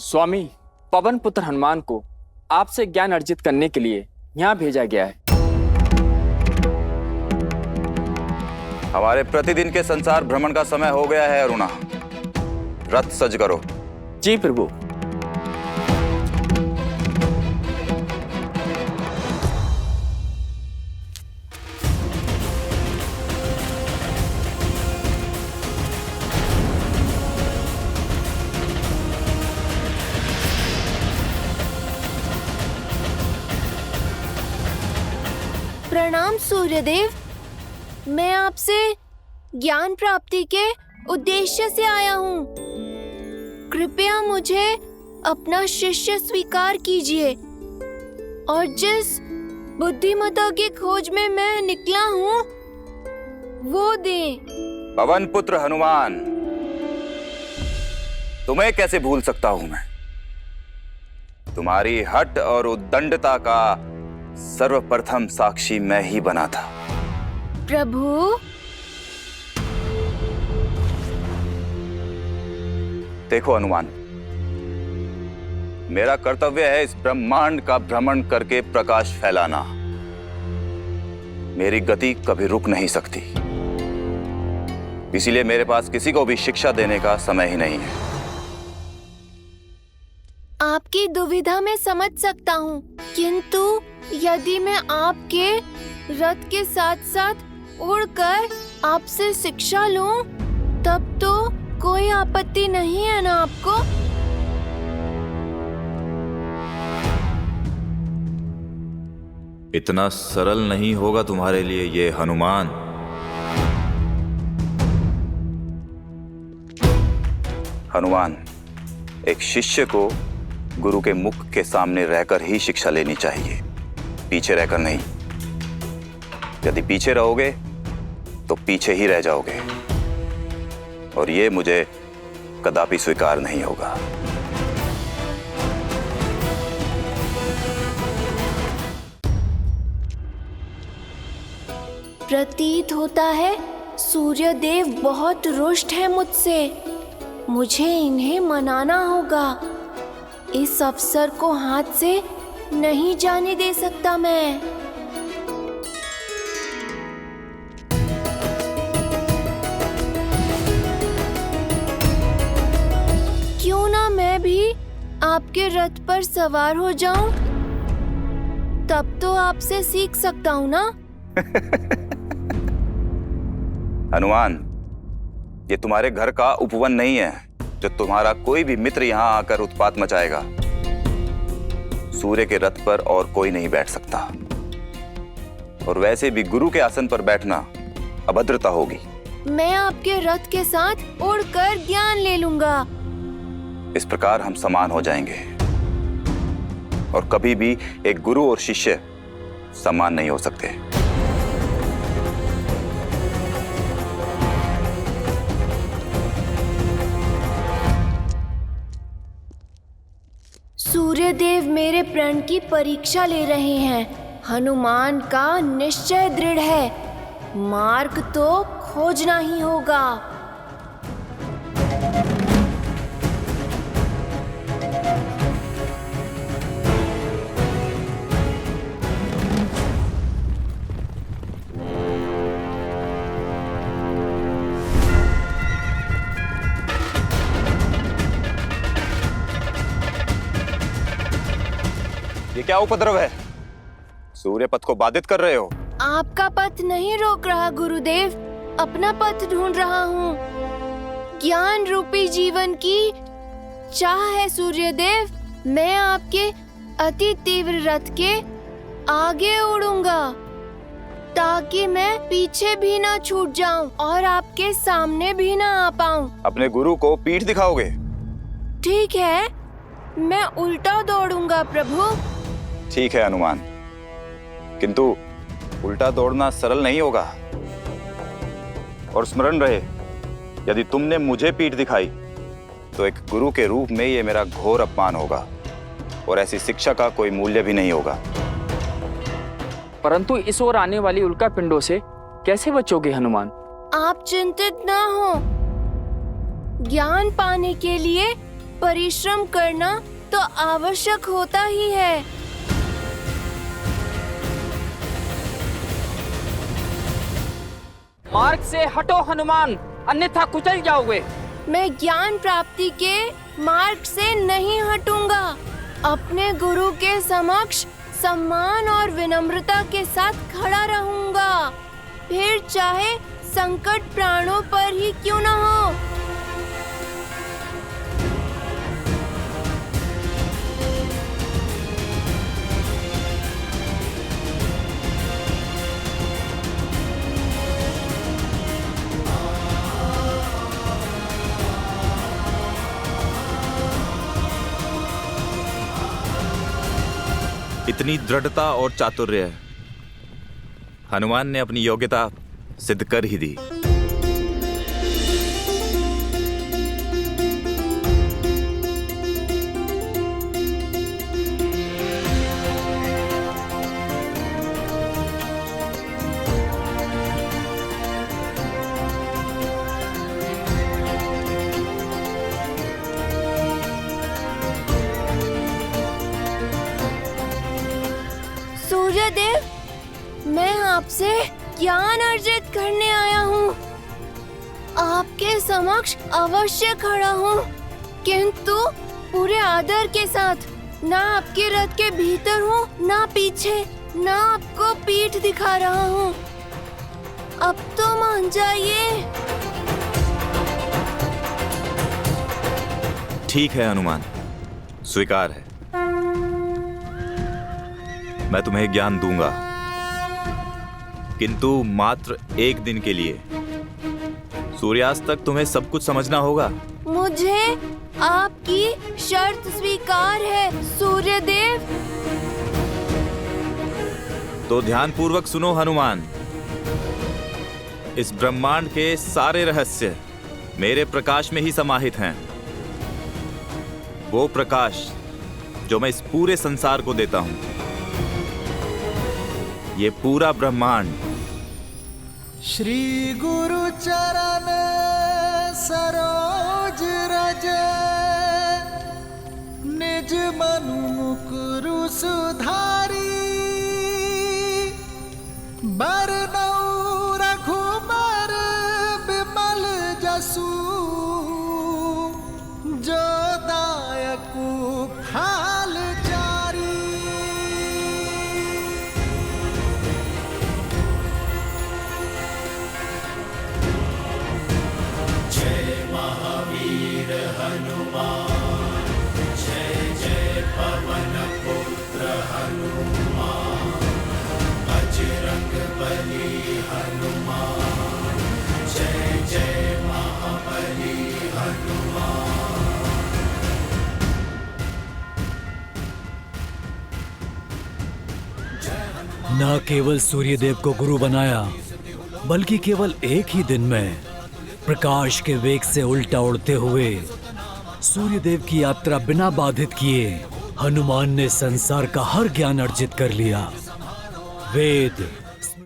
स्वामी, पवन पुत्र हनुमान को आपसे ज्ञान अर्जित करने के लिए यहाँ भेजा गया है। हमारे प्रतिदिन के संसार भ्रमण का समय हो गया है अरुणा। रथ सज करो। जी प्रभु। प्रणाम सूर्यदेव, मैं आपसे ज्ञान प्राप्ति के उद्देश्य से आया हूँ। कृपया मुझे अपना शिष्य स्वीकार कीजिए और जिस बुद्धिमता की खोज में मैं निकला हूँ वो दें। पवन पुत्र हनुमान, तुम्हें कैसे भूल सकता हूं मैं। तुम्हारी हठ और उद्दंडता का सर्वप्रथम साक्षी मैं ही बना था। प्रभु, देखो हनुमान, मेरा कर्तव्य है इस ब्रह्मांड का भ्रमण करके प्रकाश फैलाना। मेरी गति कभी रुक नहीं सकती, इसीलिए मेरे पास किसी को भी शिक्षा देने का समय ही नहीं है। आपकी दुविधा मैं समझ सकता हूँ, किंतु यदि मैं आपके रथ के साथ साथ उड़कर आपसे शिक्षा लूं, तब तो कोई आपत्ति नहीं है ना आपको? इतना सरल नहीं होगा तुम्हारे लिए ये हनुमान। हनुमान, एक शिष्य को गुरु के मुख के सामने रहकर ही शिक्षा लेनी चाहिए, पीछे रहकर नहीं। यदि पीछे रहोगे तो पीछे ही रह जाओगे, और ये मुझे कदापि स्वीकार नहीं होगा। प्रतीत होता है सूर्यदेव बहुत रुष्ट है मुझसे। मुझे इन्हें मनाना होगा। इस अवसर को हाथ से नहीं जाने दे सकता मैं। क्यों ना मैं भी आपके रथ पर सवार हो जाऊं? तब तो आपसे सीख सकता हूं ना। हनुमान, ये तुम्हारे घर का उपवन नहीं है जो तुम्हारा कोई भी मित्र यहाँ आकर उत्पात मचाएगा। सूर्य के रथ पर और कोई नहीं बैठ सकता, और वैसे भी गुरु के आसन पर बैठना अभद्रता होगी। मैं आपके रथ के साथ उड़कर ज्ञान ले लूंगा। इस प्रकार हम समान हो जाएंगे, और कभी भी एक गुरु और शिष्य समान नहीं हो सकते। सूर्यदेव मेरे प्रण की परीक्षा ले रहे हैं। हनुमान का निश्चय दृढ़ है, मार्ग तो खोजना ही होगा। ये क्या उपद्रव है? सूर्य पथ को बाधित कर रहे हो। आपका पथ नहीं रोक रहा गुरुदेव, अपना पथ ढूंढ रहा हूँ। ज्ञान रूपी जीवन की चाह है सूर्यदेव। मैं आपके अति तीव्र रथ के आगे उड़ूंगा, ताकि मैं पीछे भी ना छूट जाऊं और आपके सामने भी ना आ पाऊं। अपने गुरु को पीठ दिखाओगे? ठीक है, मैं उल्टा दौड़ूंगा प्रभु। ठीक है हनुमान, किंतु उल्टा दौड़ना सरल नहीं होगा। और स्मरण रहे, यदि तुमने मुझे पीठ दिखाई तो एक गुरु के रूप में ये मेरा घोर अपमान होगा, और ऐसी शिक्षा का कोई मूल्य भी नहीं होगा। परंतु इस ओर आने वाली उल्का पिंडों से कैसे बचोगे हनुमान? आप चिंतित ना हो। ज्ञान पाने के लिए परिश्रम करना तो आवश्यक होता ही है। मार्ग से हटो हनुमान, अन्यथा कुचल जाओगे। मैं ज्ञान प्राप्ति के मार्ग से नहीं हटूंगा। अपने गुरु के समक्ष सम्मान और विनम्रता के साथ खड़ा रहूंगा, फिर चाहे संकट प्राणों पर ही क्यों न हो। इतनी दृढ़ता और चातुर्य हनुमान ने अपनी योग्यता सिद्ध कर ही दी। सूर्यदेव, मैं आपसे ज्ञान अर्जित करने आया हूँ। आपके समक्ष अवश्य खड़ा हूँ, किंतु पूरे आदर के साथ। ना आपके रथ के भीतर हूँ, ना पीछे, ना आपको पीठ दिखा रहा हूँ। अब तो मान जाइए। ठीक है हनुमान, स्वीकार है। मैं तुम्हें ज्ञान दूंगा, किंतु मात्र एक दिन के लिए। सूर्यास्त तक तुम्हें सब कुछ समझना होगा। मुझे आपकी शर्त स्वीकार है सूर्यदेव। तो ध्यानपूर्वक सुनो हनुमान। इस ब्रह्मांड के सारे रहस्य मेरे प्रकाश में ही समाहित हैं। वो प्रकाश जो मैं इस पूरे संसार को देता हूं। ये पूरा ब्रह्मांड श्री गुरु चरण सरोज रज, निज मनु मुकुरु सुधारी। बरनउँ रघुबर बिमल जसु, जो दायकु फाल जारी। न केवल सूर्यदेव को गुरु बनाया, बल्कि केवल एक ही दिन में प्रकाश के वेग से उल्टा उड़ते हुए सूर्यदेव की यात्रा बिना बाधित किए हनुमान ने संसार का हर ज्ञान अर्जित कर लिया। वेद,